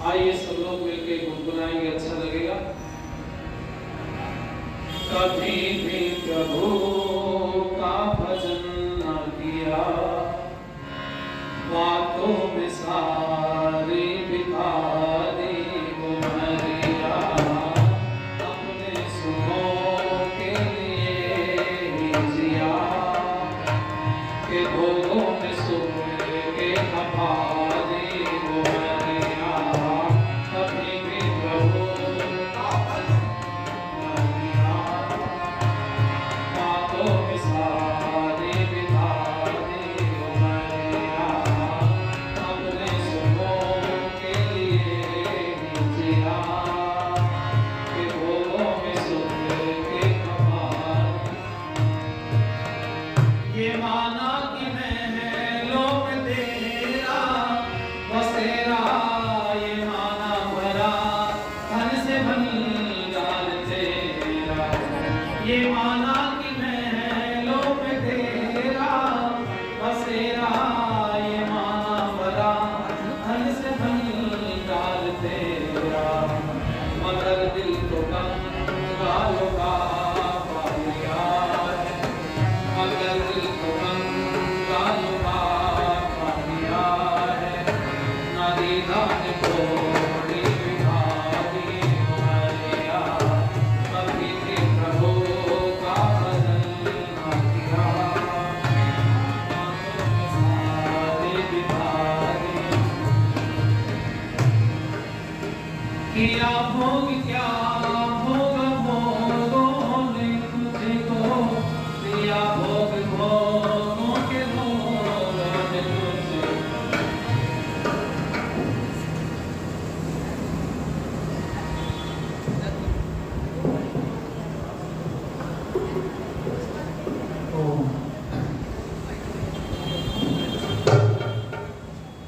आइए सब लोग मिलके गुनगुनाएंगे, अच्छा लगेगा। कभी भी प्रभु का भजन न किया, बातों में सारी भिखारी गुमरिया, अपने सुखों के लिए ही जिया, के भोगों में सुख के खपारी गुमरिया। कभी भी प्रभु का भजन न किया, बातों में सारी भिखारी गुमरिया, अपने सुखों के लिए ही जिया, के भोगों में सुख के खपारी। ये माना कि महलों में तेरा बसेरा, ये माना भरा धन से भंडार तेरा। ये माना कि महलों में तेरा बसेरा, ये माना भरा धन से भंडार तेरा। मगर दिल तो कंगालों का पालिया है, मगर दिल को कंगालों का पालिया है। ना दीदा ने कोड़ी भिखारी गुमरिया, कभी भी प्रभु का भजन न किया, बातों में सारी भिखारी। किया भोग क्या भोग भोगों ने तुझको दिया, भोग भोगों के भोगों ने तुझको। किया भोग क्या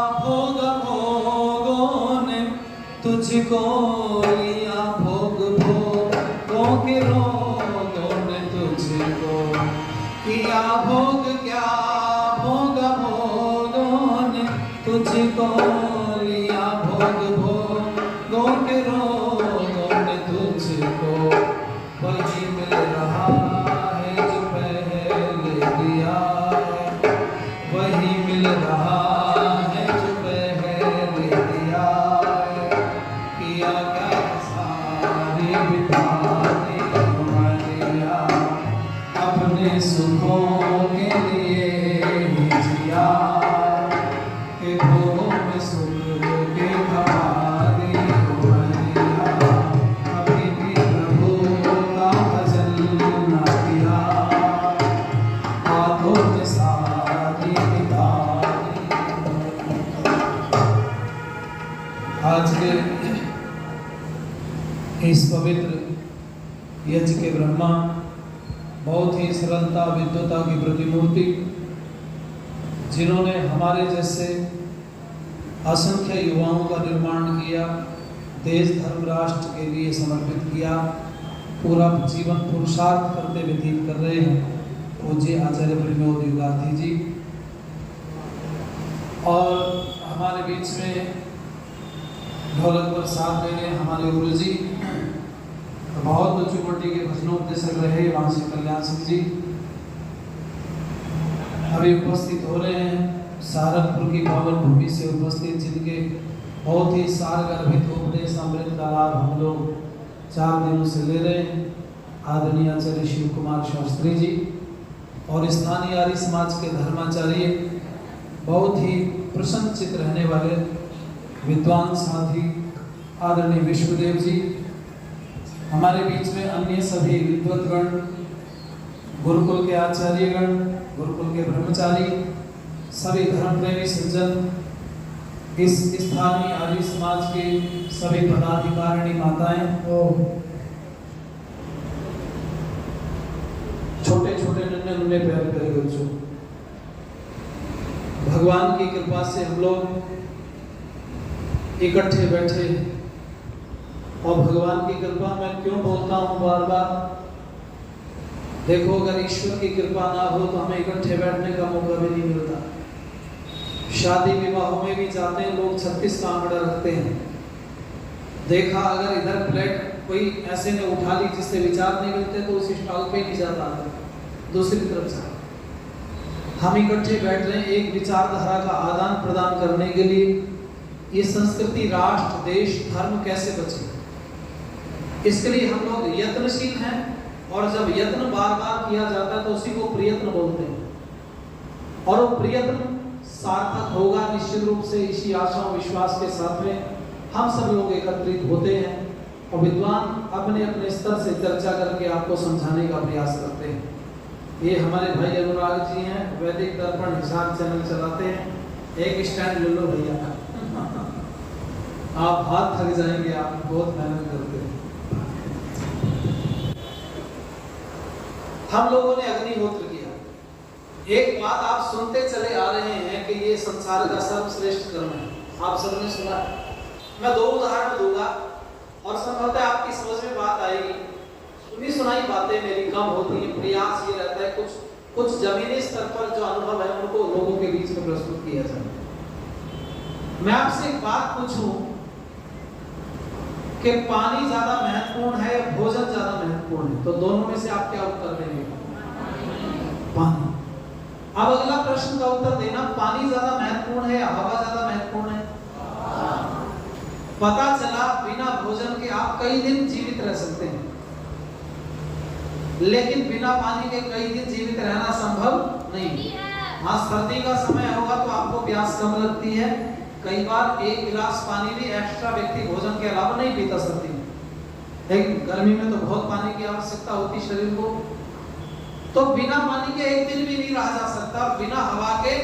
भोग भोगों ने तुझको लिया, भोग भोगों के रोगों ने तुझको। किया भोग क्या भोग भोगों ने तुझको लिया, भोग भोगों के रोगों ने तुझको। वही मिल रहा है जो पहले दिया है, वही मिल रहा है जो पहले दिया है। किया क्या सारी भिखारी गुमरिया, अपने सुखों के लिए ही जिया, के भोगों में सुख के खपारी गुमरिया। कभी भी प्रभु का भजन न किया, बातों में सारी भिखारी। आज के इस पवित्र यज्ञ के ब्रह्मा बहुत ही सरलता विद्वता की प्रतिमूर्ति, जिन्होंने हमारे जैसे असंख्य युवाओं का निर्माण किया, देश धर्म राष्ट्र के लिए समर्पित किया, पूरा जीवन पुरुषार्थ करते व्यतीत कर रहे हैं पूज्य आचार्य प्रमोद युगार्थी जी। और हमारे बीच में ढोलक पर साथ दे रहे हमारे गुरु जी, बहुत ऊंची कोटि के भजनोपदेशक रहे वांसी कल्याण सिंह जी अभी उपस्थित हो रहे हैं। सहारनपुर की पावन भूमि से उपस्थित, जिनके बहुत ही सारगर्भित उपदेश अमृत का लाभ हम लोग 4 दिनों से ले रहे हैं, आदरणीय आचार्य शिव कुमार शास्त्री जी और स्थानीय आर्य समाज के धर्माचार्य, बहुत ही प्रसन्नचित रहने वाले विद्वान साथी आदरणीय विश्वदेव जी, हमारे बीच में अन्य सभी विद्वतगण, गुरुकुल के आचार्यगण, गुरुकुल के ब्रह्मचारी, सभी धर्म प्रेमी सज्जन, इस स्थानीय आर्य समाज के सभी पदाधिकारिणी माताएं और छोटे छोटे नन्हे मुन्ने प्यारे प्यारे बच्चों, भगवान की कृपा से हम लोग इकट्ठे बैठे। और भगवान की कृपा मैं क्यों बोलता हूँ बार बार, देखो अगर ईश्वर की कृपा ना हो तो हमें इकट्ठे बैठने का मौका भी नहीं मिलता। शादी विवाहों में भी जाते हैं लोग 36 का आंकड़ा रखते हैं। देखा अगर इधर प्लेट कोई ऐसे ने उठा ली जिससे विचार नहीं मिलते तो उस स्टॉल पे नहीं जाता, दूसरी तरफ से हम इकट्ठे बैठ रहे हैं एक विचारधारा का आदान प्रदान करने के लिए। ये संस्कृति, राष्ट्र, देश, धर्म कैसे बचे, इसके लिए हम लोग यत्नशील हैं। और जब यत्न बार बार किया जाता है तो उसी को प्रयत्न बोलते हैं। और वो प्रयत्न सार्थक होगा निश्चित रूप से, इसी आशा और विश्वास के साथ में हम सब लोग एकत्रित होते हैं और विद्वान अपने अपने स्तर से चर्चा करके आपको समझाने का प्रयास करते हैं। ये हमारे भाई अनुराग जी हैं, वैदिक दर्पण हिसाब चैनल चलाते हैं। एक स्टैंड ले लो भैया, आप हाथ थक जाएंगे, आप बहुत मेहनत करते हैं। हम लोगों ने अग्निहोत्र किया। एक बात आप सुनते चले आ रहे हैं कि ये संसार का सर्वश्रेष्ठ कर्म है, आप सबने सुना। मैं 2 उदाहरण दूंगा और संभवतः आपकी समझ में बात आएगी। सुनी सुनाई बातें मेरी कम होती हैं, प्रयास ये रहता है कुछ जमीनी स्तर पर जो अनुभव है उनको लोगों के बीच में प्रस्तुत किया जाए। मैं आपसे एक बात पूछूं कि पानी ज्यादा महत्वपूर्ण है या भोजन ज्यादा महत्वपूर्ण है, तो दोनों में से आप क्या उत्तर देंगे? पानी। अब अगला प्रश्न का उत्तर देना, पानी ज्यादा महत्वपूर्ण है या हवा ज्यादा महत्वपूर्ण है? पता चला बिना भोजन के आप कई दिन जीवित रह सकते हैं, लेकिन बिना पानी के कई दिन जीवित रहना संभव नहीं। हाँ, सर्दी का समय होगा तो आपको प्यास कम लगती है, कई बार 1 गिलास पानी भी एक्स्ट्रा व्यक्ति भोजन के अलावा नहीं पीता सर्दी में, लेकिन गर्मी में तो बहुत पानी की आवश्यकता होती शरीर को। तो बिना पानी के 1 दिन भी नहीं रहा जा सकता। बिना हवा के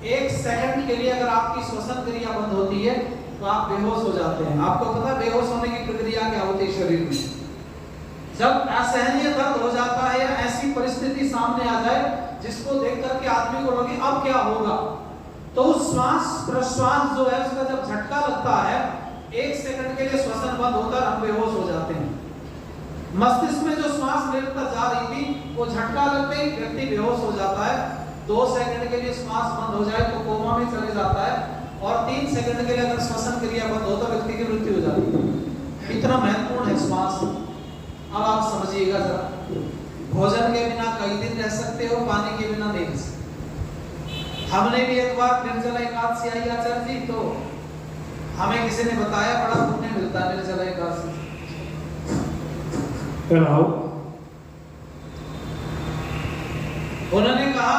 1 सेकंड के लिए अगर आपकी श्वसन क्रिया बंद होती है तो आप बेहोश हो जाते हैं। आपको पता है बेहोश होने की प्रक्रिया क्या होती है शरीर में? जब असहनीय दर्द हो जाता है या ऐसी परिस्थिति सामने आ जाए जिसको देख करके आदमी को लगे अब क्या होगा, तो श्वास प्रश्वास जो है उसका जब झटका लगता है 1 सेकंड के लिए श्वसन बंद होकर हम बेहोश हो जाते हैं। मस्तिष्क में जो श्वास निरंतर जा रही थी वो झटका लगते ही व्यक्ति बेहोश हो जाता है। 2 सेकंड के लिए श्वास बंद हो जाए तो कोमा में चले जाता है, और 3 सेकंड के लिए अगर श्वसन क्रिया बंद हो तो व्यक्ति की मृत्यु हो जाती है। इतना महत्वपूर्ण है श्वास। अब आप समझिएगा जरा, भोजन के बिना कई दिन रह सकते हो, पानी के बिना नहीं रह सकते। हमने भी एक बार निर्जला एकादशी आई आचार्य जी, तो हमें किसी ने बताया बड़ा पुण्य मिलता है निर्जला एकादशी। उन्होंने कहा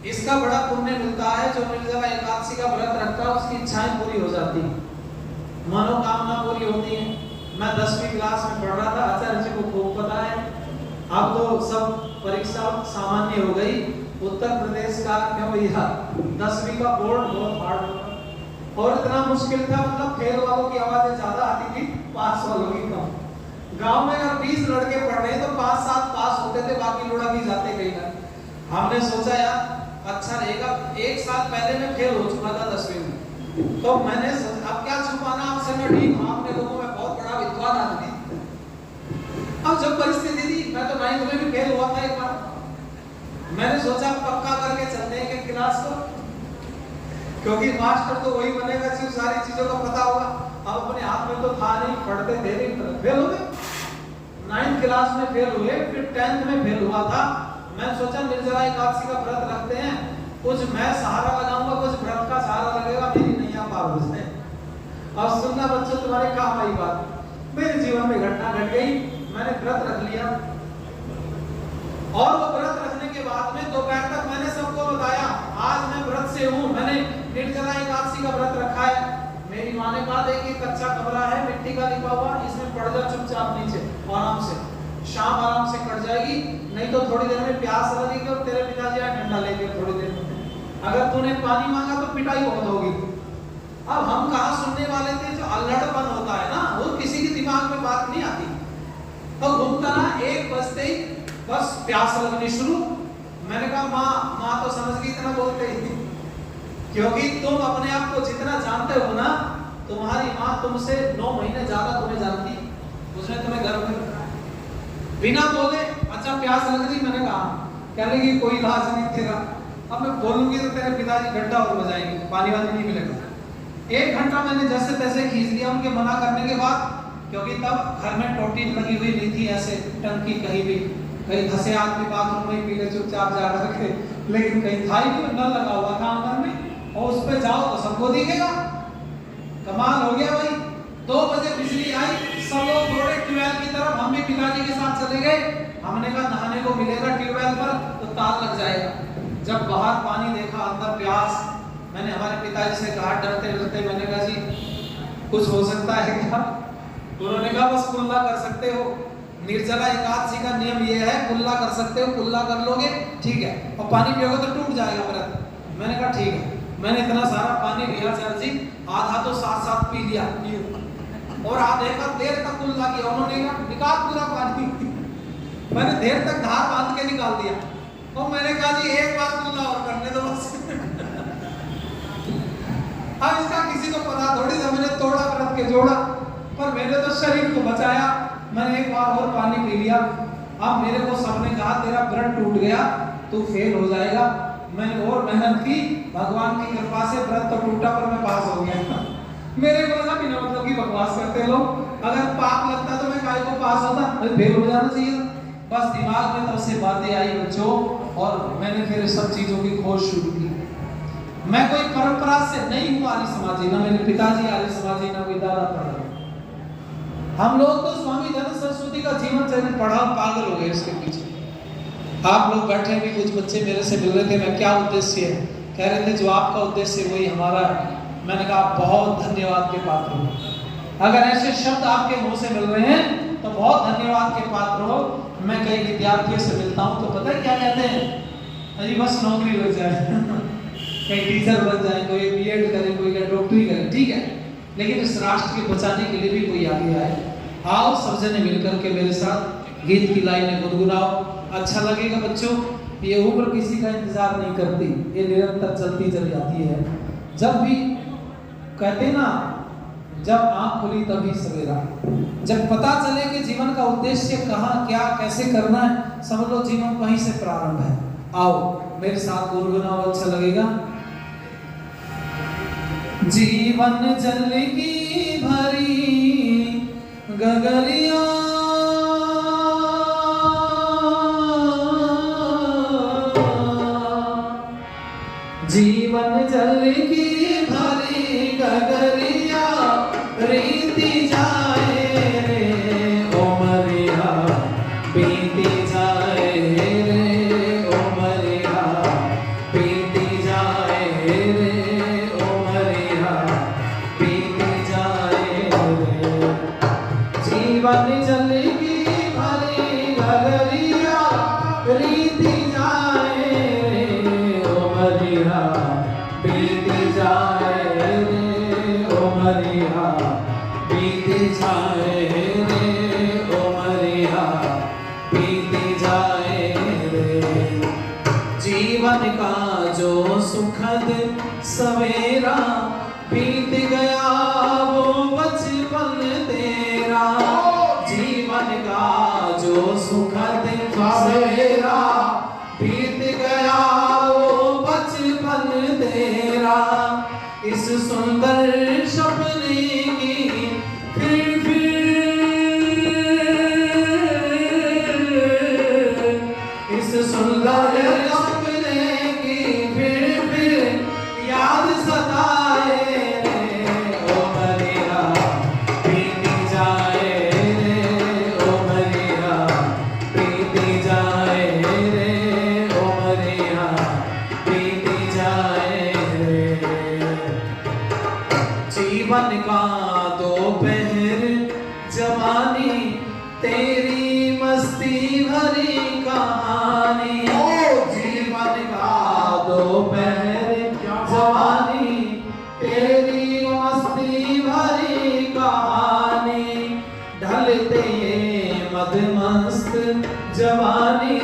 इसका बड़ा पुण्य मिलता है, जो निर्जला एकादशी का व्रत रखता है उसकी इच्छाएं पूरी हो जाती हैं, मनोकामना पूरी होती है। मैं 10वीं क्लास में पढ़ रहा था, आचार्य जी को खूब पता है, अब तो सब परीक्षा सामान्य हो गई। उत्तर प्रदेश का क्यों भैया 10वीं का बोर्ड बहुत हार्ड होता और इतना मुश्किल था, मतलब फेल वालों की आवाजें ज्यादा आती थी, पास वालों की कम। गांव में अगर 20 लड़के पढ़ रहे तो 5-7 पास होते थे, बाकी लुढ़क ही जाते कहीं ना। हमने सोचा यार अच्छा रहेगा, 1 साल पहले मैं फेल हो चुका था 10वीं में, तो मैंने अब क्या छुपाना आपसे, मैं ठीक हूं, आपने लोगों में बहुत बड़ा विद्वान आदमी। अब जब परिस्थिति थी, मैं तो 9th में भी फेल हुआ था एक बार, मैंने सोचा पक्का करके चलते हैं कि क्लास को, क्योंकि मास्टर तो वही बनेगा जिसे सारी चीजों का पता होगा। अब अपने हाथ में तो था नहीं, पढ़ते थे नहीं, फेल हो गए। 9th क्लास में फेल हुए, फिर 10th में फेल हुआ था। मैंने सोचा निर्जला एकादशी का व्रत रखते हैं, कुछ मैं सहारा लगाऊंगा, कुछ व्रत का सहारा लगेगा, मेरी नैया पार हो जाए। अब सुनना बच्चों, तुम्हारे काम आई बात, मेरे जीवन में घटना घट गई। मैंने व्रत रख लिया, और वो व्रत रखने के बाद में दोपहर तक मैंने सबको बताया आज मैं व्रत से हूँ, मैंने निर्जला एकादशी का व्रत रखा है। मेरी माँ ने कहा देखिए कच्चा कमरा है, मिट्टी का लिपा हुआ, इसमें पड़ जा चुपचाप नीचे आराम से, शाम आराम से कट जाएगी, नहीं तो थोड़ी देर में प्यास लगेगी और तेरे पिताजी आए डंडा लेके थोड़ी देर में, अगर तूने पानी मांगा तो पिटाई बहुत होगी। अब हम कहाँ सुनने वाले थे, जो अल्हड़पन होता है ना, वो किसी के दिमाग में बात नहीं आती। तो घूमता ना 1 बजते ही बस प्यास लगनी शुरू। मैंने कहा माँ तो समझ गई, इतना बोलते ही, क्योंकि तुम अपने आप को जितना जानते हो ना, तुम्हारी माँ तुमसे 9 महीने ज्यादा तुम्हें जानती, उसने तुम्हें गर्भ में रखा है। बिना बोले अच्छा प्यास लग रही, मैंने कहा कह लगी कोई इलाज नहीं तेरा, अब मैं बोलूंगी तो तेरे पिताजी गड्ढा और बजाएंगे, पानी वानी नहीं मिलेगा। 1 घंटा मैंने जैसे तैसे खींच लिया उनके मना करने के बाद, क्योंकि तब घर में टोटी लगी हुई नहीं थी ऐसे टंकी, कहीं भी कहीं धसे आदमी बाथरूम में पी ले चुपचाप जा करके, लेकिन कहीं था ही नहीं, नल लगा हुआ था आंगन में, और उस पे जाओ तो सबको दिखेगा। कमाल हो गया भाई। 2 बजे बिजली आई, सब लोग दौड़े ट्यूबवेल की तरफ, हम भी पिताजी के साथ चले गए। हमने कहा नहाने को मिलेगा ट्यूबवेल पर तो ताल लग जाएगा। जब बाहर पानी देखा, अंदर प्यास, मैंने हमारे पिताजी से कहा डरते डरते, मैंने कहा जी कुछ हो सकता है क्या? उन्होंने कहा बस कुल्ला कर सकते हो, निर्जला एकादशी का नियम ये है, कुल्ला कर सकते हो, कुल्ला कर लोगे ठीक है, और पानी पियोगे तो टूट जाएगा व्रत। मैंने कहा ठीक है। मैंने इतना सारा पानी लिया सर जी, आधा तो साथ पी लिया, और आधे का देर तक कुल्ला किया। उन्होंने कहा निकाल पूरा पानी मैंने देर तक धार बांध के निकाल दिया, और मैंने कहा जी एक बार कुल्ला और करने दो बस। अब इसका किसी को पता थोड़ी था, मैंने तोड़ा व्रत के जोड़ा, पर मैंने तो शरीर को बचाया। मैंने एक बार और पानी पी लिया। अब मेरे को सबने कहा तेरा व्रत टूट गया, तू फेल हो जाएगा। मैंने और मेहनत की, भगवान की कृपा से व्रत तो टूटा पर मैं पास हो गया। मेरे को लगा बिना मतलब की बकवास करते लोग, अगर पाप लगता तो मैं काहे को पास होता, फेल हो जाना चाहिए। बस दिमाग में तब से बातें आई बच्चों, और मैंने फिर सब चीजों की खोज शुरू की। मैं कोई परंपरा से नहीं हूँ आर्य समाजी, ना मेरे पिताजी आर्य समाजी, ना कोई दादा पढ़ा। हम लोग तो स्वामी धन सरस्वती का जीवन चरित्र पढ़ा, पागल हो गए इसके पीछे। आप लोग बैठे भी, कुछ बच्चे मेरे से मिल रहे थे, मैं क्या उद्देश्य है, कह रहे थे जो आपका उद्देश्य वही हमारा है। मैंने कहा बहुत धन्यवाद के पात्र हो, अगर ऐसे शब्द आपके मुंह से मिल रहे हैं तो बहुत धन्यवाद के पात्र हो। मैं कई विद्यार्थियों से मिलता हूँ तो पता है क्या कहते हैं, अरे बस नौकरी लग जाए कहीं टीचर बन जाए, कोई बीएड करे, कोई डॉक्टरी करे, ठीक है, लेकिन इस राष्ट्र के बचाने के लिए भी कोई आगे आए। आओ सब जने मिलकर के मेरे साथ गीत की लाइनें गुनगुनाओ, अच्छा लगेगा बच्चों। ये उम्र किसी का इंतजार नहीं करती, ये निरंतर चलती चली जाती है। जब भी कहते ना, जब आंख खुली तभी सवेरा, जब पता चले कि जीवन का उद्देश्य कहाँ क्या कैसे करना है, समझ लो जीवन वहीं से प्रारंभ है। आओ मेरे साथ गुनगुनाओ, अच्छा लगेगा। जीवन जल की भरी गगरिया, जीवन जल की भरी गगरिया, रीति जाए रे उमरिया, बीती जाए रे उमरिया, बीती जाए रे उमरिया, बीती जाए रे। जीवन जल की भरी गगरिया, रीति जाए रे उमरिया, बीती जाए रे उमरिया, बीती जाए रे उमरिया, बीती जाए रे। जीवन का जो सुखद सवेरा, बीत गया वो बचपन तेरा, जीवन का जो सुखद सवेरा, बीत गया वो बचपन तेरा, इस सुंदर सपने की फिर इस सुंदर सपने की फिर याद सताए रे, ओ मरिया बीती जाए रे, ओ मरिया बीती जाए रे, ओ मरिया बीती जाए रे। जीवन का दोपहर जवानी, तेरी मस्ती भरी कहानी, जीवन का दोपहर जवानी, तेरी मस्ती भरी कहानी, ढलते ये मदमस्त जवानी,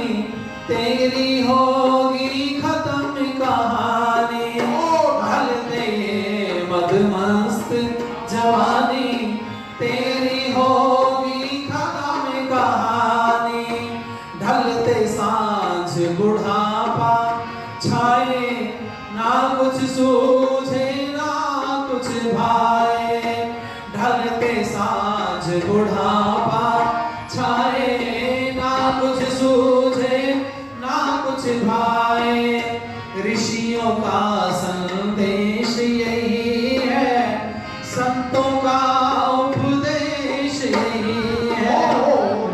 तेरी होगी खत्म कहानी, ढलते ये मदमस्त जवानी, तेरी होगी खत्म कहानी, ढलते सांझ बुढ़ापा छाए, ना कुछ सूझे ना कुछ भाए, ढलते सांझ बुढ़ापा छाए, ना कुछ सूझे ना कुछ भाए, ऋषियों का संदेश यही है, संतों का उपदेश यही है,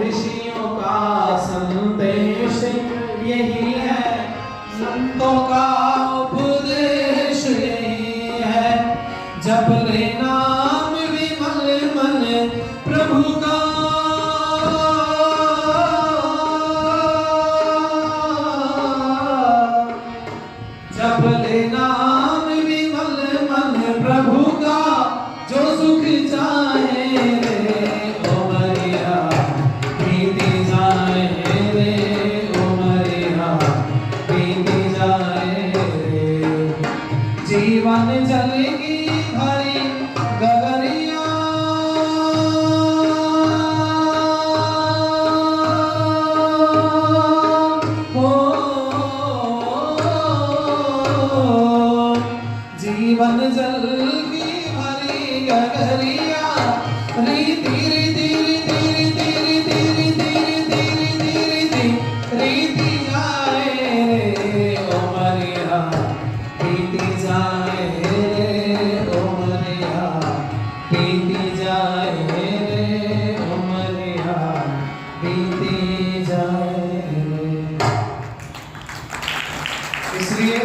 ऋषियों का संदेश यही है, संतों का उपदेश यही है, जप ले नाम विमल मन प्रभु का, जप ले नाम विमल मन प्रभु का, जो सुख चाहे रे, ओ मरिया बीती जाए रे, ओ मरिया बीती जाए रे। जीवन जल की भरी गगरिया, जीवन जल की भरी गगरिया, रीति रीति रीति रीति रीति रीति रीति रीति रीति जाए रे, ओ मरिया बीती जाए रे, ओ मरिया बीती जाए रे, ओ मरिया बीती जाए रे। इसलिए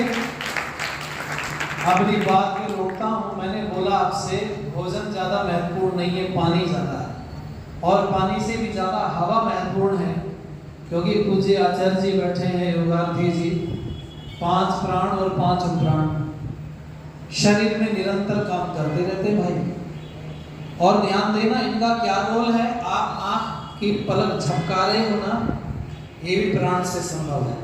अपनी बात को रोकता हूँ। मैंने बोला आपसे भोजन ज्यादा महत्वपूर्ण नहीं है, पानी ज्यादा है, और पानी से भी ज्यादा हवा महत्वपूर्ण है, क्योंकि पूज्य आचार्य जी बैठे हैं, योगार्थी जी, 5 प्राण और 5 प्राण शरीर में निरंतर काम करते रहते भाई। और ध्यान देना इनका क्या रोल है, आप आंख की पलक झपका रहे हो ना, ये भी प्राण से संभव है।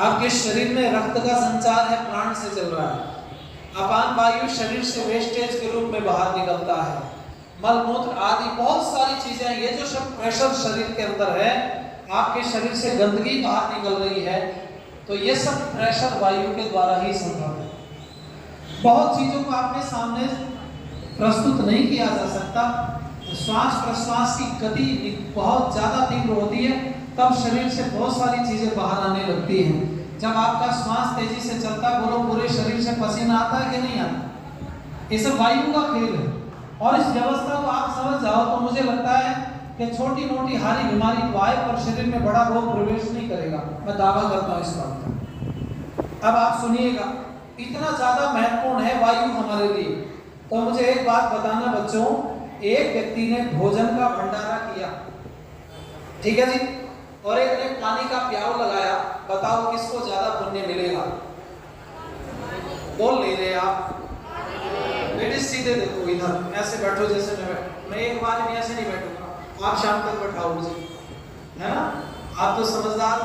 आपके शरीर में रक्त का संचार है, प्राण से चल रहा है। अपान वायु शरीर से वेस्टेज के रूप में बाहर निकलता है, मल मूत्र आदि बहुत सारी चीजें, ये जो सब प्रेशर शरीर के अंदर है, आपके शरीर से गंदगी बाहर निकल रही है, तो ये सब प्रेशर वायु के द्वारा ही संभव है। बहुत चीजों को आपके सामने प्रस्तुत नहीं किया जा सकता। श्वास प्रश्वास की गति बहुत ज्यादा तीव्र होती है, तब शरीर से बहुत सारी चीजें बाहर आने लगती हैं। जब आपका श्वास तेजी से चलता है, बोलो पूरे शरीर से पसीना आता है कि नहीं आता? ये सब वायु का खेल है। और इस व्यवस्था को आप समझ जाओ तो मुझे लगता है कि छोटी मोटी हारी बीमारी तो आए पर शरीर में बड़ा रोग प्रवेश नहीं करेगा। मैं दावा करता हूँ इस बात का। अब आप सुनिएगा, इतना ज्यादा महत्वपूर्ण है वायु हमारे लिए। तो मुझे एक बात बताना बच्चों, एक व्यक्ति ने भोजन का भंडारा किया, ठीक है जी, और एक ने पानी का प्याऊ लगाया, बताओ किसको ज्यादा पुण्य मिलेगा? बोल नहीं रहे आप? लेडीज सीधे देखो, इधर ऐसे बैठो जैसे मैं एक बार भी ऐसे नहीं बैठूंगा, आप शाम तक बैठाओ मुझे, है ना? आप तो समझदार,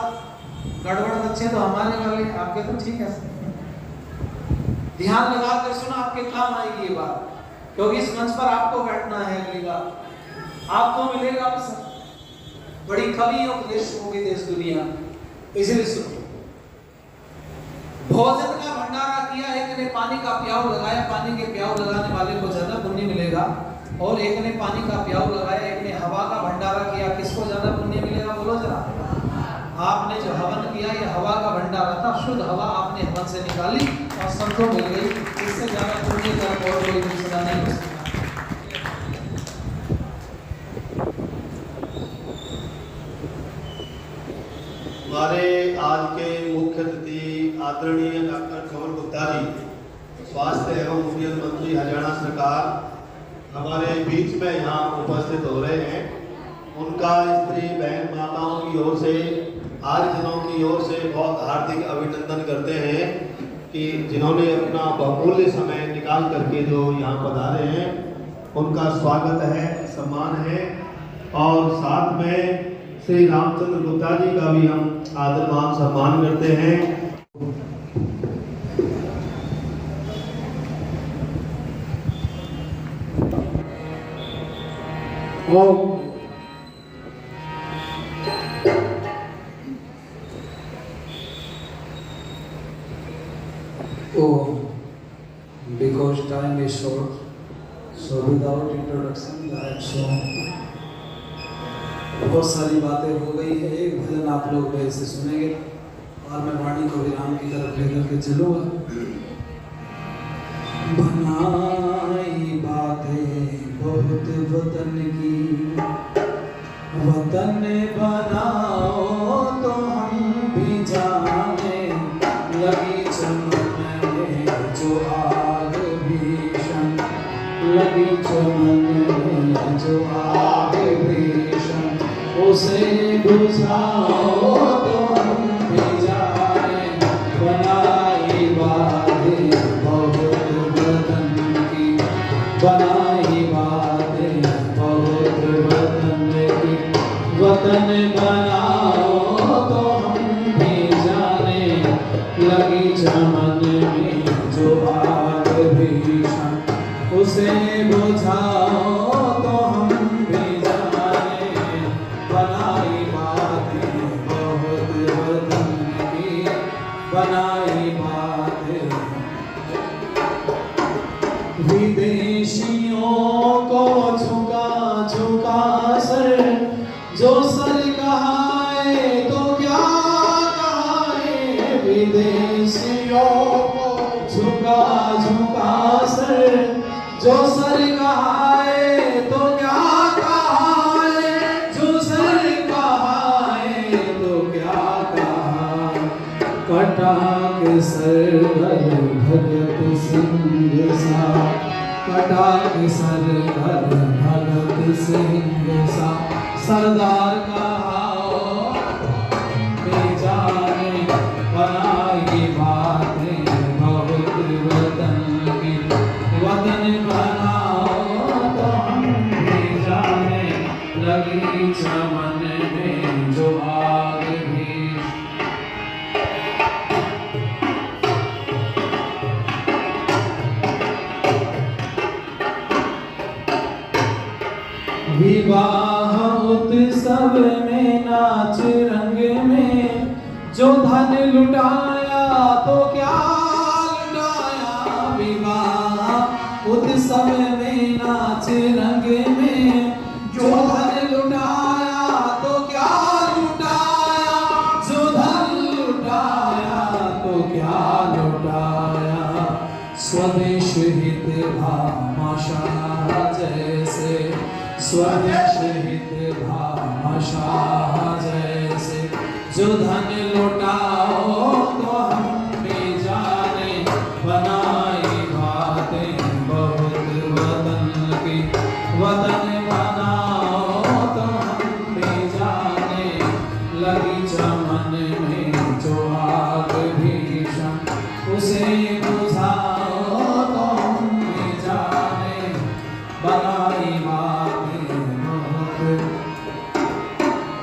गड़बड़ बच्चे तो हमारे वाले, आपके तो ठीक है। ध्यान लगा कर सुना, आपके काम आएगी ये बात, क्योंकि इस मंच पर आपको बैठना है अगली बार, आपको मिलेगा अवसर। बड़ी कवि उपदेश होगी देश दुनिया, इसलिए सुनो। भोजन का भंडारा किया, एक ने पानी का प्याऊ लगाया, पानी के प्याऊ लगाने वाले को ज्यादा पुण्य मिलेगा, और एक ने पानी का प्याऊ लगाया, एक ने हवा का भंडारा किया, किसको ज्यादा पुण्य मिलेगा? बोलो जरा। आपने जो हवन किया ये हवा का भंडारा था, शुद्ध हवा आपने हवन से निकाली और सबको मिल गई, इससे ज्यादा पुण्य का और कोई दूसरा नहीं हो सकता। हमारे आज के मुख्य अतिथि आदरणीय डॉक्टर कंवर गुप्ता जी, स्वास्थ्य एवं उद्योग मंत्री हरियाणा सरकार, हमारे बीच में यहाँ उपस्थित हो रहे हैं। उनका स्त्री बहन माताओं की ओर से, आर्यजनों की ओर से बहुत हार्दिक अभिनंदन करते हैं कि जिन्होंने अपना बहुमूल्य समय निकाल करके जो यहाँ पधारे हैं, उनका स्वागत है, सम्मान है। और साथ में श्री रामचंद्र गुप्ता जी का भी हम आदरमान सम्मान करते हैं। Because time is short, so without introduction, बहुत सारी बातें हो गई है। एक भजन आप लोग ऐसे सुनेंगे और मैं वाणी को विराम की तरफ लेकर के चलूँगा। बनाई बातें बहुत वतन की, वतन बनाओ तो हम भी जाने, लगी चमन में जो आग भीषण, लगी चमन में जो आग भीषण, उसे बुझाओ तो हम भी जाने। बनाई बातें बहुत वतन की, बनाई बातें बहुत वतन की, वतन बनाओ तो हम भी जाने, लगी चमन में जो आग भीषण, उसे बुझाओ तो हम भी जाने। बनाई बातें बहुत वतन की, बनाई बातें। विदेशियों को झुका झुका सर, जो सर कहाए तो क्या कहाए। विदेशियों को झुका झुका सर, जो सर कहाए तो क्या कहाए। जो सर कहाए तो क्या कहाए। कटा के सर भगत सिंह सा, कटा के सर भगत सिंह सा, सरदार कहाओ बेजाने। बनाई बातें बहुत वतन की, वतन बनाओ तो हम भी जाने, लगी चमन में जो आग भी। विवाह उत्सव में नाच रंग में, जो धन लुटाया तो क्या लुटाया। विवाह उत्सव में नाच रंग में, जो धन लुटाया तो क्या लुटाया। जो धन लुटाया तो क्या लुटाया। स्वदेश हित भामाशाह जैसे, स्वदेश हित भामाशाह जैसे, जो धन लुटाओ तो हम भी जाने। बनाई बातें बहुत वतन की, वतन बनाओ तो हम भी जाने, लगी चमन में जो आग भीषण, उसे बुझाओ तो हम भी जाने। बनाई बातें बहुत,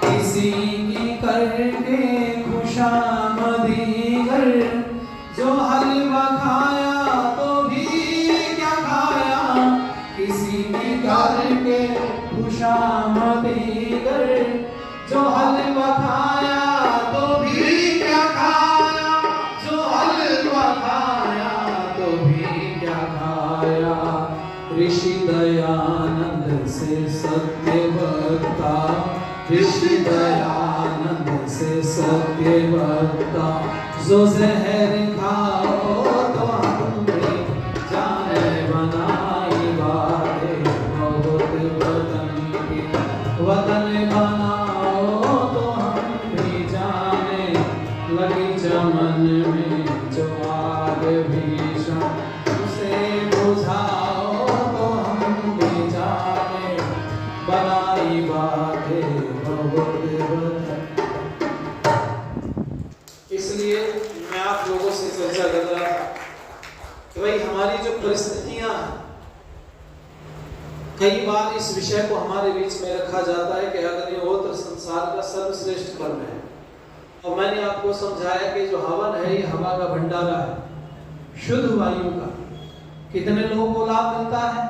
किसी की करके खुशामद भी क्या खाया, ऋषि दयानंद से सत्य वक्ता, ऋषि दयानंद से सत्य वक्ता, जो जहर खाओ तो हम भी जाने, बनाई बातें बहुत वतन की, वतन बनाओ तो हम भी जाने, लगी चमन में जो आग भीषण, उसे बुझाओ तो हम भी जाने, बनाई बातें बहुत वतन। इसलिए मैं आप लोगों से चर्चा कर रहा था कि भाई हमारी जो परिस्थितियां हैं, कई बार इस विषय को हमारे बीच में रखा जाता है कि अग्निहोत्र संसार का सर्वश्रेष्ठ कर्म है। और मैंने आपको समझाया कि जो हवन है ये हवा का भंडारा है, शुद्ध वायु का। कितने लोगों को लाभ मिलता है?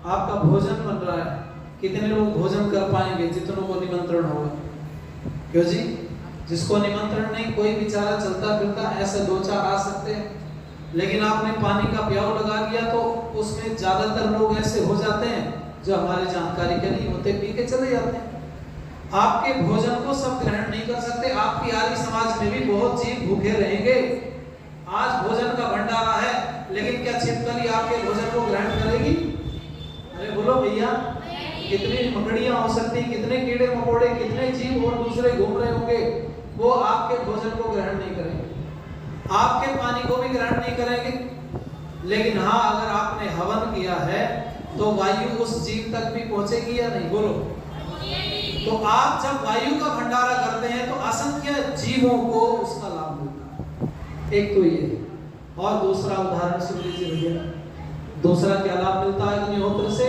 आपका भोजन बन रहा है, कितने लोग भोजन कर पाएंगे? जितनों को निमंत्रण होगा। क्यों जी? जिसको निमंत्रण नहीं, कोई बेचारा चलता फिरता ऐसे दो चार आ सकते हैं, लेकिन आपने पानी का प्याऊ लगा दिया तो उसमें ज्यादातर लोग ऐसे हो जाते हैं जो हमारी जानकारी के नहीं होते, पी के चले जाते हैं। आपके भोजन को सब ग्रहण नहीं कर सकते। आपकी आर्य समाज में भी बहुत जीव भूखे रहेंगे। आज भोजन का भंडारा है, लेकिन क्या छिपकली आपके भोजन को ग्रहण करेगी? अरे बोलो भैया, कितनी मकड़ियां हो सकती, कितने कीड़े मकोड़े, कितने जीव और दूसरे घूम रहे होंगे, वो आपके भोजन को ग्रहण नहीं करेंगे, आपके पानी को भी ग्रहण नहीं करेंगे। लेकिन हाँ, अगर आपने हवन किया है तो वायु उस जीव तक भी पहुंचेगी या नहीं? बोलो। तो आप जब वायु का भंडारा करते हैं तो असंख्य जीवों को उसका लाभ मिलता है। एक तो ये, और दूसरा उदाहरण सुन लीजिए भैया। दूसरा क्या लाभ मिलता है अग्निहोत्र से?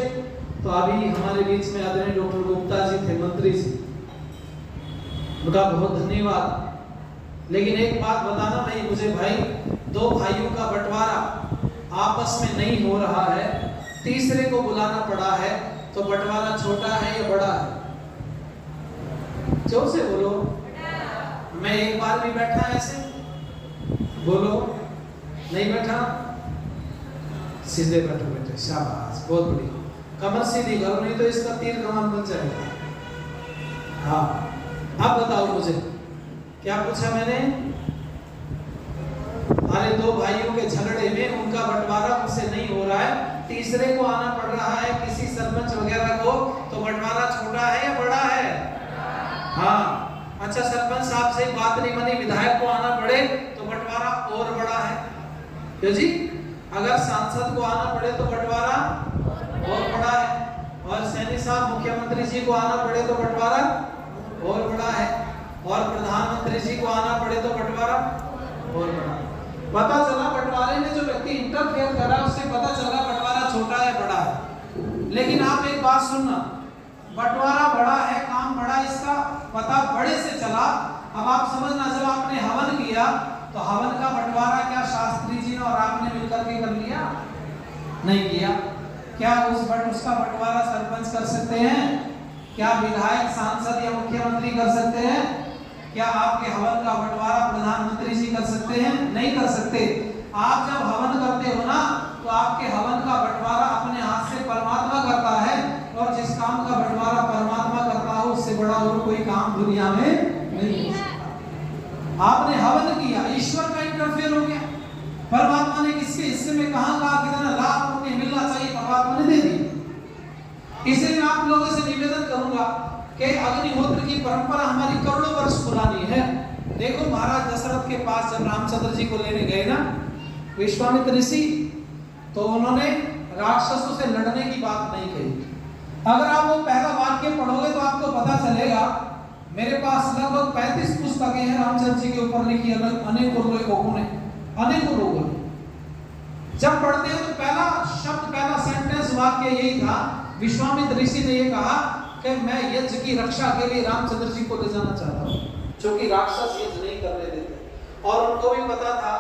तो अभी हमारे बीच में आदरणीय डॉक्टर गुप्ता जी थे, मंत्री जी, उनका बहुत धन्यवाद। लेकिन एक बात बताना भाई मुझे, भाई दो भाइयों का बंटवारा आपस में नहीं हो रहा है, तीसरे को बुलाना पड़ा है, तो बंटवारा छोटा है या बड़ा है? जोर से बोलो। मैं एक बार भी बैठा ऐसे? बोलो। नहीं बैठा? सीधे बैठो बेटे, शाबाश, बहुत बढ़िया। कमर सीधी करो, नहीं तो इसका तीर कमान बन जाएगा। हाँ, अब बताओ मुझे क्या पूछा मैंने? अरे दो भाइयों के झगड़े में उनका बंटवारा उनसे नहीं हो रहा है, तीसरे को आना पड़ रहा है, किसी सरपंच वगैरह को, तो बंटवारा छोटा है या बड़ा है? हाँ, अच्छा सरपंच साहब से बात नहीं बनी, विधायक को आना पड़े तो बंटवारा और बड़ा है। क्यों जी? अगर सांसद को आना पड़े तो बंटवारा और बड़ा है, और सैनी साहब मुख्यमंत्री जी को आना पड़े तो बंटवारा और बड़ा है, और प्रधानमंत्री जी को आना पड़े तो बंटवारा और बड़ा। पता चला बंटवारे में जो व्यक्ति इंटरफेयर कर रहा है उससे पता चला बंटवारा छोटा है बड़ा है। लेकिन आप एक बात सुनना, बंटवारा बड़ा है, काम बड़ा, इसका पता बड़े से चला। अब आप समझना, जब आपने हवन किया तो हवन का बंटवारा क्या शास्त्री जी ने और आपने मिलकर के कर लिया? नहीं किया। क्या उसका बंटवारा सरपंच कर सकते हैं? क्या विधायक, सांसद या मुख्यमंत्री कर सकते हैं? क्या आपके हवन का बंटवारा प्रधानमंत्री जी कर सकते हैं? नहीं कर सकते। आप जब हवन करते हो ना, तो आपके हवन का बंटवारा अपने हाथ से परमात्मा करता है, और जिस काम का बंटवारा परमात्मा करता हो उससे बड़ा और कोई काम दुनिया में नहीं हो सकता। आपने हवन किया, ईश्वर का इंटरफेयर हो गया। परमात्मा ने किसके हिस्से में कहा कितना लाभ उन्हें मिलना चाहिए, परमात्मा ने दे दिया। इसलिए आप लोगों से निवेदन करूंगा कि अग्निहोत्र की परंपरा हमारी करोड़ों वर्ष पुरानी है। देखो महाराज दशरथ के पास जब रामचंद्र जी को लेने गए ना विश्वामित्र ऋषि, तो उन्होंने राक्षसों से लड़ने की बात नहीं कही। अगर आप वो पहला वाक्य पढ़ोगे तो आपको पता चलेगा, मेरे पास लगभग 35 पुस्तकें हैं रामचंद्र जी के ऊपर लिखी, अनेकों लोगों ने, अनेकों लोगों ने। जब पढ़ते हैं तो पहला शब्द, पहला सेंटेंस, वाक्य यही था, विश्वामित्र ऋषि ने ये कहा कि मैं यज्ञ की रक्षा के लिए रामचंद्र जी को ले जाना चाहता हूँ, क्योंकि राक्षस यज्ञ नहीं करने देते। और उनको भी पता था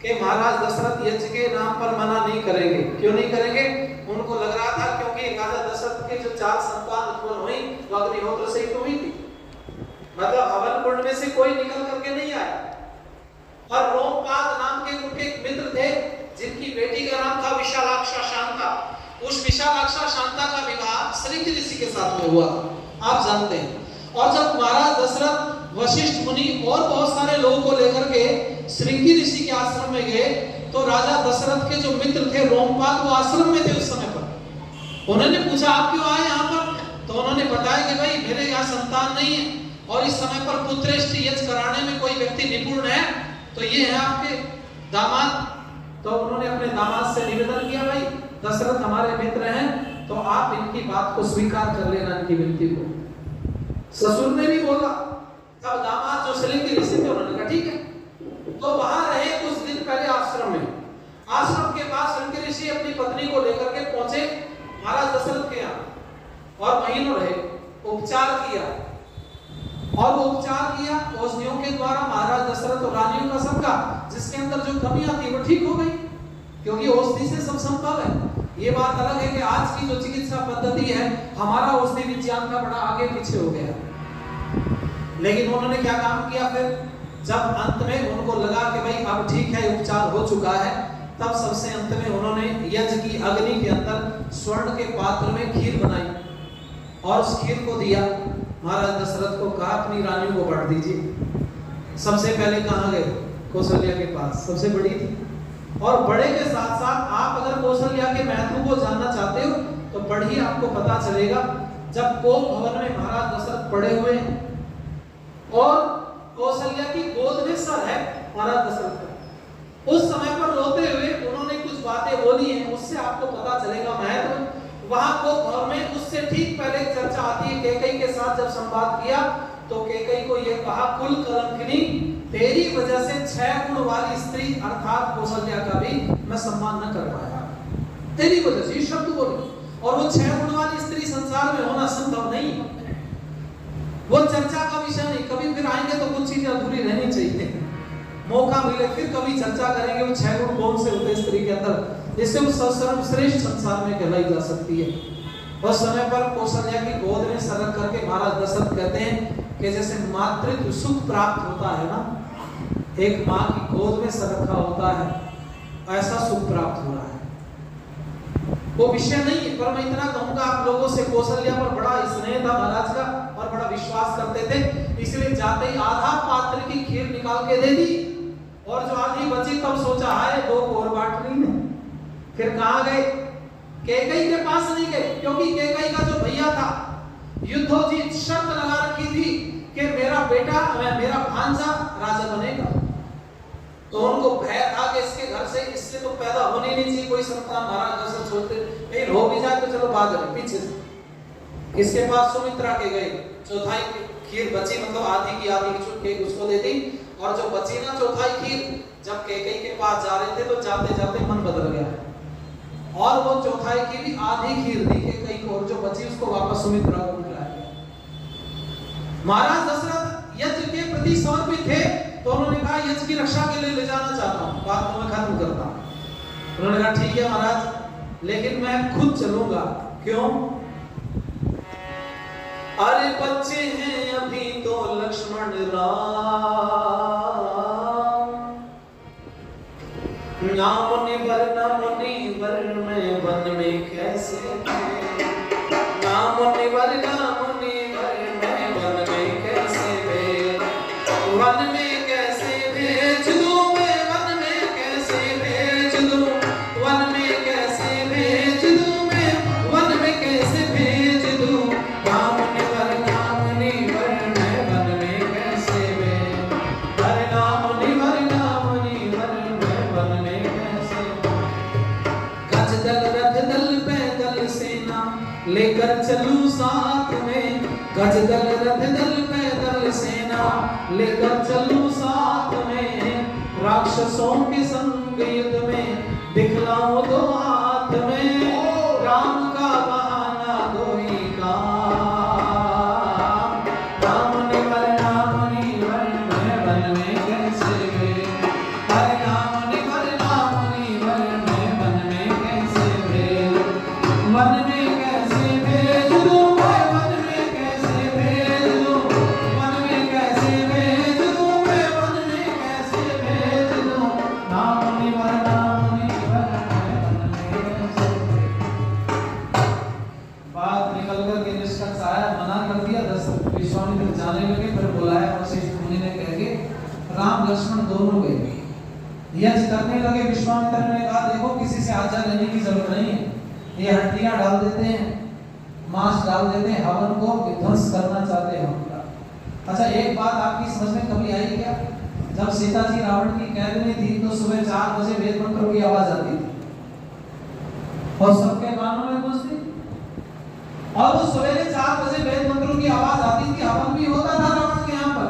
कि महाराज दशरथ यज्ञ के नाम पर मना नहीं करेंगे। क्यों नहीं करेंगे? उनको लग रहा था क्योंकि राजा दशरथ के जो 4 संतान उत्पन्न हुई वो अग्निहोत्र से ही तो हुई थी, मतलब हवन कुंड में से कोई निकल करके नहीं आया। और रोमपाद नाम के उनके एक मित्र थे जिनकी बेटी उस विशालाक्षा शांता का विवाह श्रृंगी ऋषि के साथ में हुआ, आप जानते हैं। और जब महाराज दशरथ वशिष्ठ मुनि और बहुत सारे लोगों को लेकर के श्रृंगी ऋषि के आश्रम में गए, तो राजा दशरथ के जो मित्र थे रोमपाल, वो आश्रम में थे उस समय पर। उन्होंने पूछा आप क्यों आए यहाँ पर? तो उन्होंने बताया कि भाई मेरे यहाँ संतान नहीं है और इस समय पर पुत्रेष्टि यज्ञ कराने में कोई व्यक्ति निपुण है, तो ये है आपके दामाद। तो उन्होंने अपने दामाद से निवेदन किया, भाई दशरथ हमारे मित्र हैं, तो आप इनकी बात को स्वीकार कर लेना, इनकी विनती को। ससुर ने भी बोला, तब दामाद जो श्रृंगी ऋषि थे उन्होंने कहा ठीक है। तो वहां रहे कुछ दिन पहले आश्रम में। आश्रम के पास श्रृंगी ऋषि अपनी पत्नी को लेकर के पहुंचे महाराज दशरथ के यहाँ, और महीनों रहे, उपचार किया। और वो उपचार किया औषधियों के द्वारा महाराज दशरथ और रानियों का सबका जिसके अंदर जो कमियां थी वो ठीक हो गई, क्योंकि औषधि से सब संभव है। ये बात अलग है कि आज की जो चिकित्सा पद्धति है, हमारा औषधि विज्ञान का बड़ा आगे पीछे हो गया। लेकिन उन्होंने क्या काम किया फिर, जब अंत में उनको लगा कि भाई अब ठीक है, उपचार हो चुका है, तब सबसे अंत में उन्होंने यज्ञ की अग्नि के अंदर स्वर्ण के पात्र में खीर बनाई और उस खीर को दिया। महाराज दशरथ को कहा अपनी रानियों को बांट दीजिए। सबसे पहले कहाँ गए? कौशल्या के पास, सबसे बड़ी थी। और बड़े के साथ साथ आप अगर कौशल्या के महत्व को जानना चाहते हो तो पढ़िए, आपको पता चलेगा। जब कोप भवन में महाराज दशरथ पड़े हुए हैं और कौशल्या की गोद में सर है महाराज दशरथ का, उस समय पर रोते हुए उन्होंने कुछ बातें बोली हैं, उससे आपको पता चलेगा महत्व। वहां कोप भवन में उससे ठीक पहले चर्चा आती है, कैकेयी के साथ जब संवाद किया तो कैकेयी को यह कहा, कुल कलंकिनी तेरी वजह से 6 गुण वाली स्त्री अर्थात कौशल्या का भी मैं सम्मान न कर पाया, तेरी वजह से। ये शब्द बोले, और वो 6 गुण वाली स्त्री संसार में होना संभव नहीं, वो चर्चा का विषय नहीं। कभी फिर आएंगे तो कुछ चीजें अधूरी रहनी चाहिए, मौका मिले फिर कभी चर्चा करेंगे वो 6 गुण कौन से होते स्त्री के अंदर, जिससे वो सर्वश्रेष्ठ संसार में कहलाई जा सकती है। उस समय पर कौशल्या की गोद में सर रख करके महाराज दशरथ कहते हैं कि जैसे मातृत्व सुख प्राप्त होता है ना, एक माँ की गोद में सर रखा होता है, ऐसा सुख प्राप्त हो रहा है। वो विषय नहीं है, पर मैं इतना कहूंगा आप लोगों से, कौशल्या पर बड़ा स्नेह था महाराज का और बड़ा विश्वास करते थे, इसलिए जाते ही आधा पात्र की खीर निकाल के दे दी, और जो आधी बची तब सोचा हाय 2 को और बांट ली ने। फिर कहाँ गए? कैकेयी के पास नहीं गए, क्योंकि कैकेयी का जो भैया था युद्धोजित शर्त लगा रखी थी कि मेरा बेटा, मेरा भांजा राजा बनेगा। तो उनको भय था कि इसके घर से इससे तो पैदा होने नहीं चाहिए कोई संतान। महाराज दशरथ सोचते कहीं हो भी जाए तो चलो बाद में पीछे से। इसके पास सुमित्रा के गए, चौथाई खीर बची, मतलब आधी की आधी की उसको दे दी, और जो बची ना चौथाई खीर, जब कैकेयी के पास जा रहे थे तो जाते जाते मन बदल गया और वो चौथाई की भी आधी खीर दी कैकेयी को, और जो बची उसको वापस सुमित्रा को खिलाया। महाराज दशरथ यज्ञ के प्रति समर्पित थे, तो उन्होंने कहा यज्ञ की रक्षा के लिए ले जाना चाहता हूं, बात को मैं खत्म करता हूं। उन्होंने कहा ठीक है महाराज, लेकिन मैं खुद चलूंगा। क्यों? अरे बच्चे हैं अभी तो लक्ष्मण राम, ना मुनिवर में वन में कैसे थे, ना मुनिवर में वन में कैसे थे, वन में कैसे भेज दूं मैं, वन में कैसे भेज दूं, वन में कैसे भेज दूं मैं, वन में कैसे भेज दूं, नाम निवर में वन में कैसे भेज, हरे नाम निवर में वन में कैसे। गज दल रथ दल पैदल सेना लेकर चलूं साथ में, गज दल रथ दल पैदल सेना लेकर चलूं साथ में, राक्षसों के संग युद्ध में दिखलाऊं 2 हाथ में, राम का बहाना 2 ही काम, नाम निवर में वन में कैसे भेज, हरे नाम निवर में वन में कैसे भेज, वन में कैसे भेज दूं मैं, वन में कैसे भेज दूं, वन में कैसे भेज दूं मैं, वन में कैसे भेज दूं, नाम निवर में वन में कैसे भेज। करने लगे, विश्वामित्र ने कहा देखो किसी से आज्ञा लेने की जरूरत नहीं है, ये हड्डियां डाल देते हैं, मांस डाल देते हैं, हवन को विध्वंस करना चाहते हैं हम का। अच्छा एक बात आपकी समझ में कभी आई क्या? जब सीता जी रावण की कैद में थी तो सुबह 4 बजे वेद मंत्रों की आवाज आती थी और सबके कानों में गूंजती, और वो सवेरे 4 बजे वेद मंत्रों की आवाज आती थी, हवन भी होता था रावण के यहाँ पर।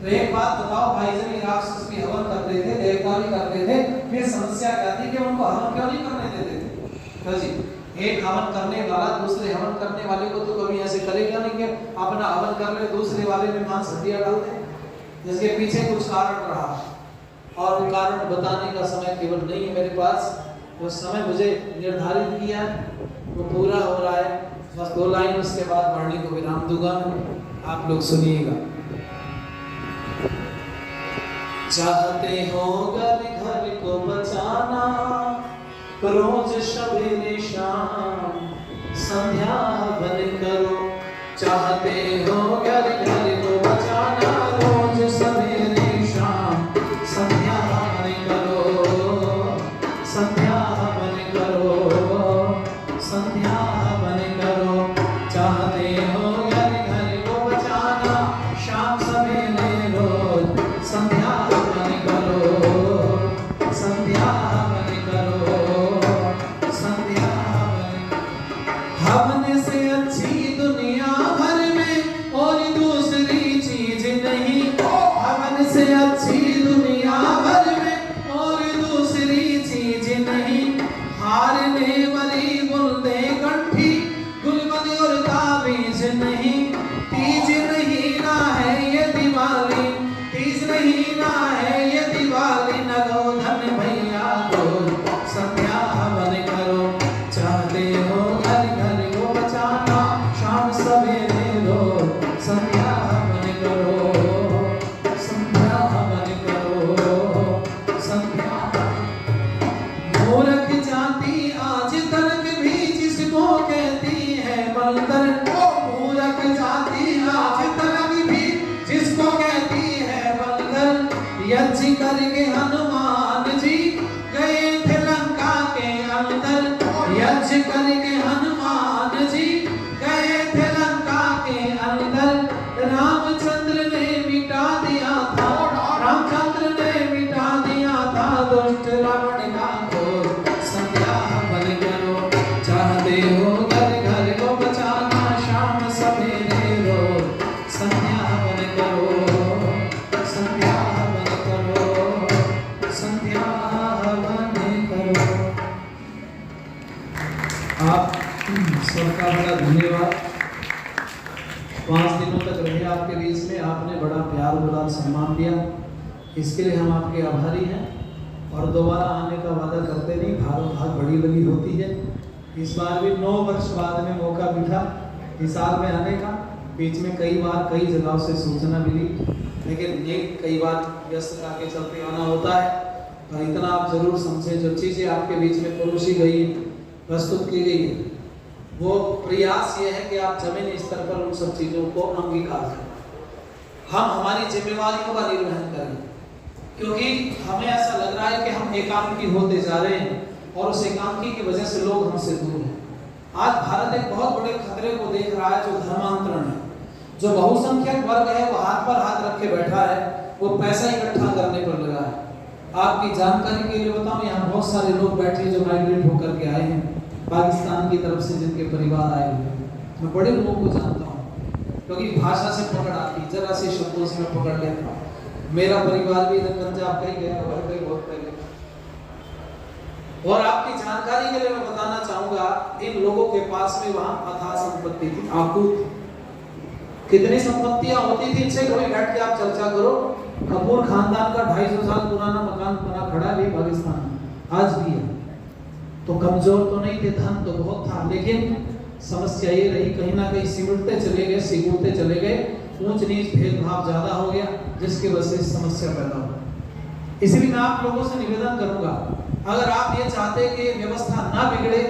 तो एक बात बताओ भाई, जब ये राक्षस भी हवन करते थे, देवता भी करते थे, फिर समस्या क्या थी कि उनको हवन क्यों नहीं करने देते थे? तो जी एक हवन करने वाला दूसरे हवन करने वाले को तो कभी ऐसे करेगा नहीं कि अपना हवन कर ले, दूसरे वाले में मांस हड्डियां डाल दे। जिसके पीछे कुछ कारण रहा, और वो कारण बताने का समय केवल नहीं है मेरे पास, वो समय मुझे निर्धारित किया वो पूरा हो रहा है। बस 2 लाइन उसके बाद वाणी को विराम दूंगा, आप लोग सुनिएगा। चाहते हो घर घर को बचाना, रोज सवेरे शाम संध्या हवन करो। चाहते हो घर घर को बचाना, रोज सवेरे शाम संध्या हवन करो, संध्या हवन करो, संध्या हवन करो। चाहते हो घर घर को बचाना, शाम सवेरे रोज संध्या हवन करो, संध्या हवन करो, संध्या हवन से अच्छी दुनिया भर में और दूसरी चीज नहीं। हवन से अच्छी दुनिया भर में और दूसरी चीज नहीं। हारने वाली बुलदे कंठी गुलबद और ताबीज नहीं। तीज नहीं ना है ये दिवाली, तीज नहीं ना है ये दिवाली, न गो धन भैया को संध्या हवन करो। चाहते हो घर घर को बचाना, शाम सवेरे रोज संध्या हवन करो, संध्या हवन करो, संध्या। मूर्ख जाति आज तक भी जिसको कहती है बलदर, मूर्ख जाति आज तक भी जिसको कहती है बलदर। यज्ञ करके हनुमान जी गए थे लंका के अंदर, यज्ञ करके हनुमान जी गए थे लंका के अंदर। रामचंद्र ने मिटा दिया था, रामचंद्र ने मिटा दिया था दुष्ट रावण का घोर। संध्या हवन करो। चाहते हो घर घर को बचाना, शाम सवेरे रोज संध्या हवन करो, संध्या हवन करो, संध्या हवन करो। आप सबका बड़ा धन्यवाद। 5 दिनों तक रहे आपके बीच में, आपने बड़ा प्यार दुलार सम्मान दिया, इसके लिए हम आपके आभारी हैं। और दोबारा आने का वादा करते नहीं, भाग बड़ी लगी होती है। इस बार भी 9 वर्ष बाद में मौका मिला इस साल में आने का। बीच में कई बार कई जगहों से सूचना मिली, लेकिन ये कई बार व्यस्तता के चलते आना होता है। और इतना आप जरूर समझें, जो चीज़ें आपके बीच में परोसी गई, प्रस्तुत की गई है, वो प्रयास ये है कि आप जमीनी स्तर पर उन सब चीज़ों को अंगीकार करें। हम हमारी जिम्मेवारियों का निर्वहन करें, क्योंकि हमें ऐसा लग रहा है कि हम एकांकी होते जा रहे हैं और उस एकांकी की वजह से लोग हमसे दूर हैं। आज भारत एक बहुत बड़े खतरे को देख रहा है, जो धर्मांतरण है। जो बहुसंख्यक वर्ग है वो हाथ पर हाथ रख के बैठा है, वो पैसा इकट्ठा करने पर लगा है। आपकी जानकारी के लिए बताऊं, यहाँ बहुत सारे लोग बैठे जो माइग्रेट होकर के आए हैं पाकिस्तान की तरफ से, जिनके परिवार आए हुए। मैं बड़े लोगों को जानता हूँ, क्योंकि भाषा से पकड़ आती, जरा से शब्दों से मैं पकड़ लेता हूँ। मेरा परिवार भी इधर पंजाब का ही गया बहुत पहले। और आपकी जानकारी के लिए मैं बताना चाहूंगा, इन लोगों के पास में वहां अथाह संपत्ति थी, आकूत। कितनी संपत्तियां होती थी, इनसे कोई बैठ के आप चर्चा करो। कपूर खानदान का 250 साल पुराना मकान बना खड़ा है पाकिस्तान में, आज भी है। तो कमजोर तो नहीं थे, धन तो बहुत था, लेकिन समस्या ये रही, कहीं ना कहीं सिमटते चले गए, सिकुड़ते चले गए, ऊंच नीच भेदभाव ज्यादा हो गया, जिसकी वजह से समस्या पैदा हो। इसलिए मैं आप लोगों से निवेदन करूंगा, अगर आप ये चाहते कि व्यवस्था ना बिगड़े,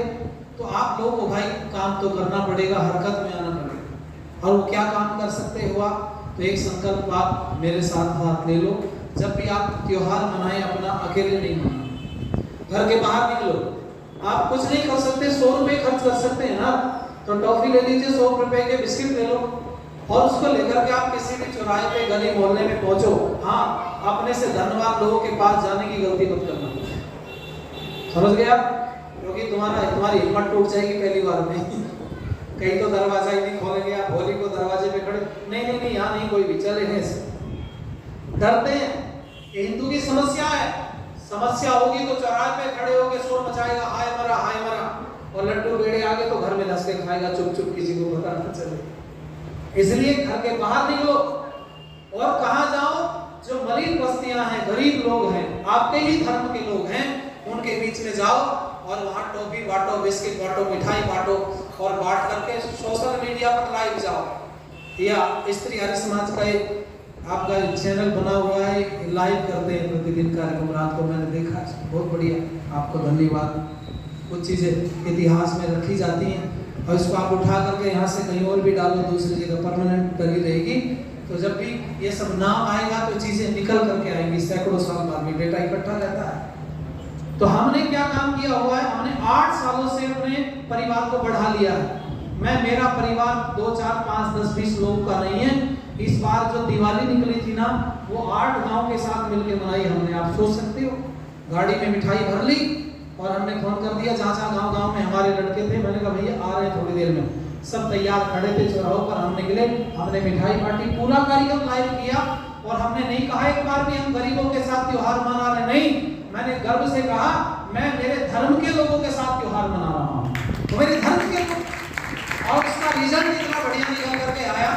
तो आप लोगों को भाई काम तो करना पड़ेगा, हरकत में आना पड़ेगा। और वो क्या काम कर सकते हो आप? तो एक संकल्प आप मेरे साथ हाथ ले लो, जब भी आप त्योहार मनाएं अपना अकेले नहीं मनाना। घर के बाहर निकलो, आप कुछ नहीं कर सकते, 100 रुपए खर्च कर सकते हैं ना, तो टॉफी ले लीजिए, 100 रुपए के बिस्किट ले लो और उसको लेकर के आप किसी भी चौराहे पे गली मोहल्ले में पहुंचो। हाँ, अपने से धनवान लोगों के पास जाने की गलती मत करना, समझ गए आप? क्योंकि तुम्हारी हिम्मत टूट जाएगी पहली बार में। कहीं तो दरवाजा ही नहीं खोलेंगे आप, होली को दरवाजे पे खड़े, नहीं यहाँ नहीं कोई भी चलेंगे, डरते हैं। ये हिंदू की समस्या है। समस्या होगी तो चौराहे पे खड़े होकर शोर मचाएगा, हाय मरा हाय मरा, और लड्डू बेड़े आगे तो घर में धस के खाएगा चुप चुप, किसी को पता ना चले। इसलिए घर के बाहर निकलो और कहां जाओ, जो मलिन बस्तियां हैं, गरीब लोग हैं, आपके ही धर्म के लोग हैं, उनके बीच में जाओ और वहां टॉफी बांटो, बिस्किट बांटो, मिठाई बांटो और बांट करके सोशल मीडिया पर लाइव जाओ। या स्त्री हरि समाज का एक आपका चैनल बना हुआ है, लाइव करते हैं प्रतिदिन कार्यक्रम, रात को मैंने देखा, बहुत बढ़िया, आपको धन्यवाद। कुछ चीजें इतिहास में रखी जाती हैं और इसको आप उठा करके यहाँ से कहीं और भी डालो, दूसरी जगह परमानेंट डली रहेगी। तो जब भी ये सब नाम आएगा तो चीजें निकल करके आएंगी, सैकड़ों साल बाद में डेटा इकट्ठा रहता है। तो हमने क्या काम किया हुआ है, हमने 8 सालों से अपने परिवार को बढ़ा लिया है। मेरा परिवार 2, 4, 5, 10, 20 लोगों का नहीं है। इस बार जो दिवाली निकली थी ना, वो 8 गांव के साथ मिलकर मनाई हमने। आप सोच सकते हो, गाड़ी में मिठाई भर ली और हमने फोन कर दिया जहाँ गांव में हमारे लड़के थे, मैंने कहा भैया आ रहे हैं थोड़ी देर में, सब तैयार खड़े थे चौराहों पर, हम निकले, हमने मिठाई बांटी, पूरा कार्यक्रम लाइव किया। और हमने नहीं कहा एक बार भी हम गरीबों के साथ त्योहार मना रहे, नहीं, मैंने गर्व से कहा मैं मेरे धर्म के लोगों के साथ त्योहार मना रहा हूँ, तो मेरे धर्म के लोग। और उसका रिजल्ट इतना बढ़िया निकल करके आया।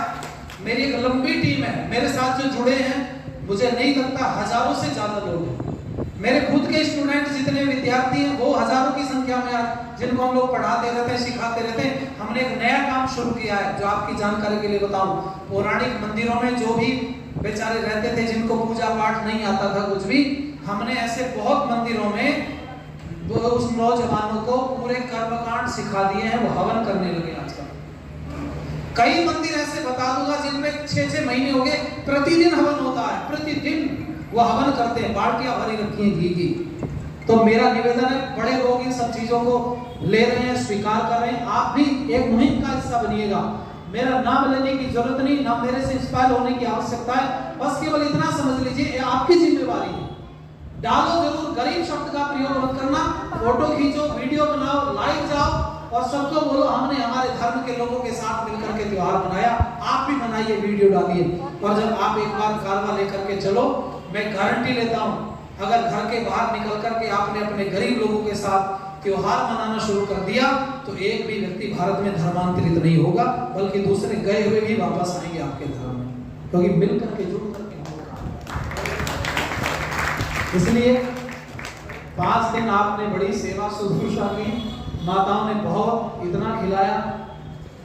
मेरी एक लंबी टीम है, मेरे साथ जो जुड़े हैं, मुझे नहीं लगता हजारों से ज्यादा लोग हैं। मेरे खुद के स्टूडेंट जितने विद्यार्थी हैं वो हजारों की संख्या में, जिनको हम लोग पढ़ाते रहते हैं, सिखाते रहते हैं। हमने एक नया काम शुरू किया है, जो आपकी जानकारी के लिए बताऊं। पौराणिक मंदिरों में जो भी बेचारे रहते थे, जिनको पूजा पाठ नहीं आता था कुछ भी, हमने ऐसे बहुत मंदिरों में उस नौजवानों को पूरे कर्मकांड सिखा दिए हैं, वो हवन करने लगे आजकल। कई मंदिर ऐसे बता दूंगा जिनमें 6-6 महीने हो गए, प्रतिदिन हवन होता है, प्रतिदिन वो हवन करते हैं, बाल्टियां भरी रखी हैं घी की। तो मेरा निवेदन है, बड़े लोग इन सब चीजों को ले रहे हैं, स्वीकार कर रहे हैं, आप भी एक मुहिम का हिस्सा बनिएगा। मेरा नाम लेने की जरूरत नहीं, ना मेरे से इंस्पायर होने की आवश्यकता है, बस केवल इतना समझ लीजिए ये आपकी जिम्मेवारी है। डालो जरूर, गरीब शब्द का प्रयोग मत करना, फोटो खींचो, वीडियो बनाओ, लाइव जाओ और सबको बोलो हमने हमारे धर्म के लोगों के साथ मिलकर के त्योहार मनाया, आप भी मनाइए, वीडियो डालिए। और जब आप एक बार कारवा लेकर के चलो, मैं गारंटी लेता हूं, अगर घर के बाहर निकल करके आपने अपने गरीब लोगों के साथ त्योहार मनाना शुरू कर दिया, तो एक भी व्यक्ति भारत में धर्मांतरित नहीं होगा, बल्कि दूसरे गए हुए भी वापस आएंगे आपके धर्म में, क्योंकि मिलकर के जुड़ करके। इसलिए 5 दिन आपने बड़ी सेवा शुश्रूषा की, माताओं ने बहुत इतना खिलाया,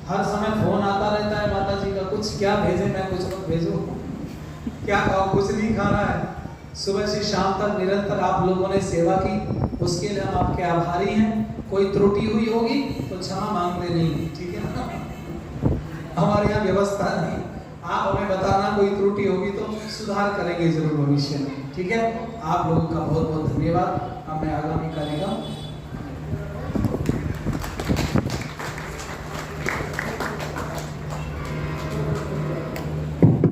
हर समय फोन आता रहता है माता जी का, कुछ क्या भेजे, मैं कुछ मत भेजो, क्या खाओ, कुछ नहीं खाना है। सुबह से शाम तक निरंतर आप लोगों ने सेवा की, उसके लिए हम आपके आभारी हैं। कोई त्रुटि हुई होगी तो क्षमा मांगते नहीं, ठीक है ना, हमारे यहाँ व्यवस्था नहीं, आप हमें बताना कोई त्रुटि होगी तो सुधार करेंगे जरूर भविष्य में, ठीक है। आप लोगों का बहुत बहुत धन्यवाद। अब मैं आगामी कार्यक्रम